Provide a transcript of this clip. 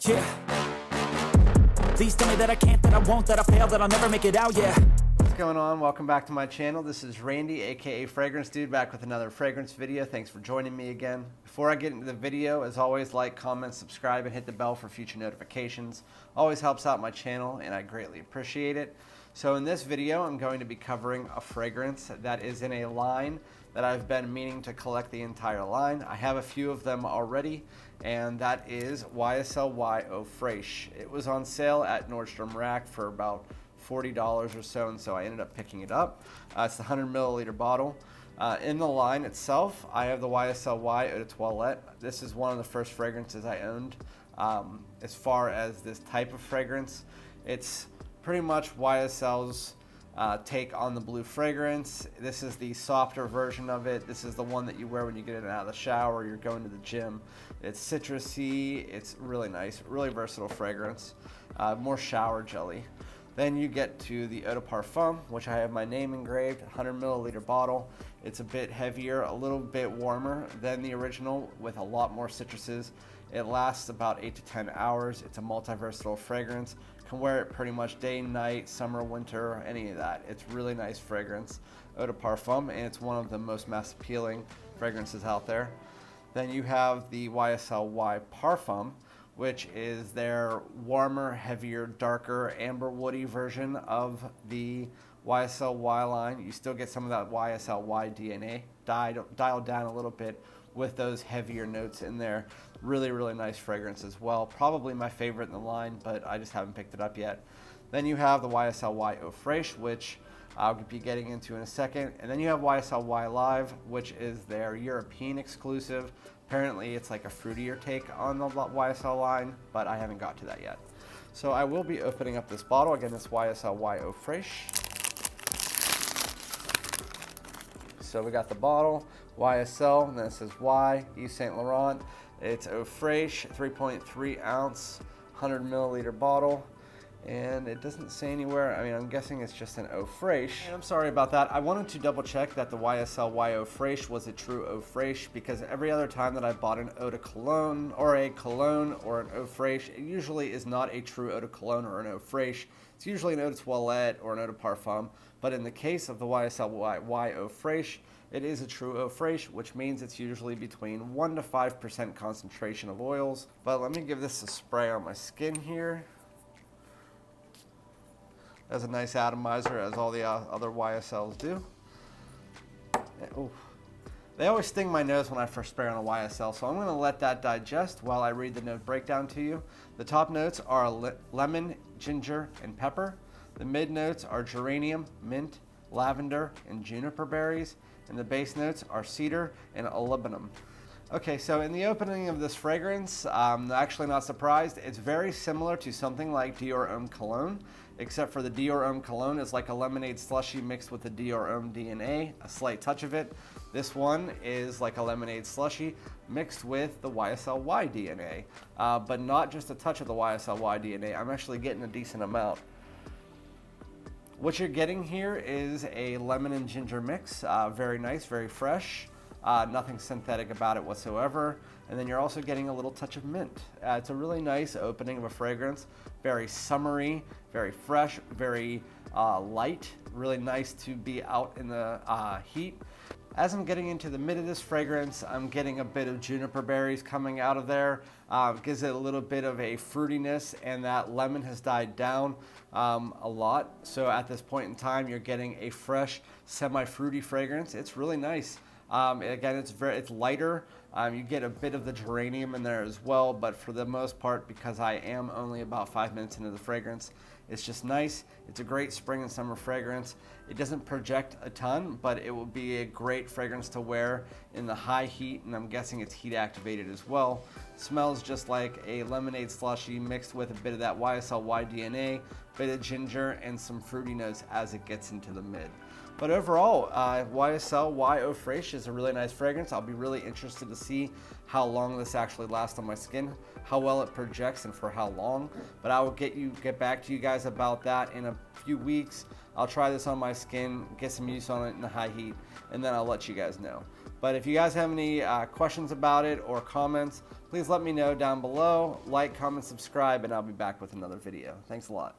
Yeah. Please tell me that I can't, that I won't, that I fail, that I'll never make it out, yeah. What's going on? Welcome back to my channel. This is Randy, aka Fragrance Dude, back with another fragrance video. Thanks for joining me again. Before I get into the video, as always, like, comment, subscribe, and hit the bell for future notifications. Always helps out my channel, and I greatly appreciate it. So in this video, I'm going to be covering a fragrance that is in a line that I've been meaning to collect the entire line. I have a few of them already, and that is YSL Y Eau Fraiche. It was on sale at Nordstrom Rack for about $40 or so, and so I ended up picking it up. It's the 100 milliliter bottle. In the line itself, I have the YSL Y Eau de Toilette. This is one of the first fragrances I owned. As far as this type of fragrance, it's pretty much YSL's take on the blue fragrance. This is the softer version of it. This is the one that you wear when you get in and out of the shower, you're going to the gym. It's citrusy, it's really nice, really versatile fragrance, more shower jelly. Then you get to the Eau de Parfum, which I have my name engraved, 100 milliliter bottle. It's a bit heavier, a little bit warmer than the original with a lot more citruses. It lasts about 8 to 10 hours. It's a multi-versatile fragrance. Can wear it pretty much day, night, summer, winter, any of that. It's really nice fragrance, Eau de Parfum, and it's one of the most mass appealing fragrances out there. Then you have the YSL Y Parfum, which is their warmer, heavier, darker, amber woody version of the YSL Y line. You still get some of that YSL Y DNA dialed down a little bit with those heavier notes in there. Really, really nice fragrance as well. Probably my favorite in the line, but I just haven't picked it up yet. Then you have the YSL Y Eau Fraiche, which I'll be getting into in a second. And then you have YSL Y Live, which is their European exclusive. Apparently it's like a fruitier take on the YSL line, but I haven't got to that yet. So I will be opening up this bottle. Again, this YSL Y Eau Fraiche. So we got the bottle, YSL, and then it says Y, Yves Saint Laurent. It's Eau Fraiche, 3.3 ounce, 100 milliliter bottle. And it doesn't say anywhere, I mean, I'm guessing it's just an Eau Fraiche. And I'm sorry about that. I wanted to double check that the YSL Y Eau Fraiche was a true Eau Fraiche, because every other time that I bought an Eau de Cologne or an Eau Fraiche, it usually is not a true Eau de Cologne or an Eau Fraiche. It's usually an Eau de Toilette or an Eau de Parfum. But in the case of the YSL Y Eau Fraiche, it is a true Eau Fraiche, which means it's usually between 1 to 5% concentration of oils. But let me give this a spray on my skin here. As a nice atomizer, as all the other YSLs do. Ooh. They always sting my nose when I first spray on a YSL, so I'm going to let that digest while I read the note breakdown to you. The top notes are lemon, ginger, and pepper. The mid notes are geranium, mint, lavender, and juniper berries. And the base notes are cedar and olibanum. Okay, so in the opening of this fragrance, I'm actually not surprised. It's very similar to something like Dior Homme Cologne, except for the Dior Homme Cologne is like a lemonade slushy mixed with the Dior Homme DNA, a slight touch of it. This one is like a lemonade slushy mixed with the YSL Y DNA, but not just a touch of the YSL Y DNA. I'm actually getting a decent amount. What you're getting here is a lemon and ginger mix, very nice, very fresh. Nothing synthetic about it whatsoever. And then you're also getting a little touch of mint. It's a really nice opening of a fragrance. Very summery, very fresh, very light. Really nice to be out in the heat. As I'm getting into the mid of this fragrance, I'm getting a bit of juniper berries coming out of there. Gives it a little bit of a fruitiness, and that lemon has died down a lot. So at this point in time, you're getting a fresh, semi-fruity fragrance. It's really nice. Again, it's lighter. You get a bit of the geranium in there as well, but for the most part, because I am only about 5 minutes into the fragrance, it's just nice. It's a great spring and summer fragrance. It doesn't project a ton, but it will be a great fragrance to wear in the high heat, and I'm guessing it's heat activated as well. Smells just like a lemonade slushy mixed with a bit of that YSL Y DNA, bit of ginger, and some fruity notes as it gets into the mid. But overall, YSL Y Eau Fraiche is a really nice fragrance. I'll be really interested to see how long this actually lasts on my skin, how well it projects, and for how long. But I will get back to you guys about that in a few weeks. I'll try this on my skin, get some use on it in the high heat, and then I'll let you guys know. But if you guys have any questions about it or comments, please let me know down below. Like, comment, subscribe, and I'll be back with another video. Thanks a lot.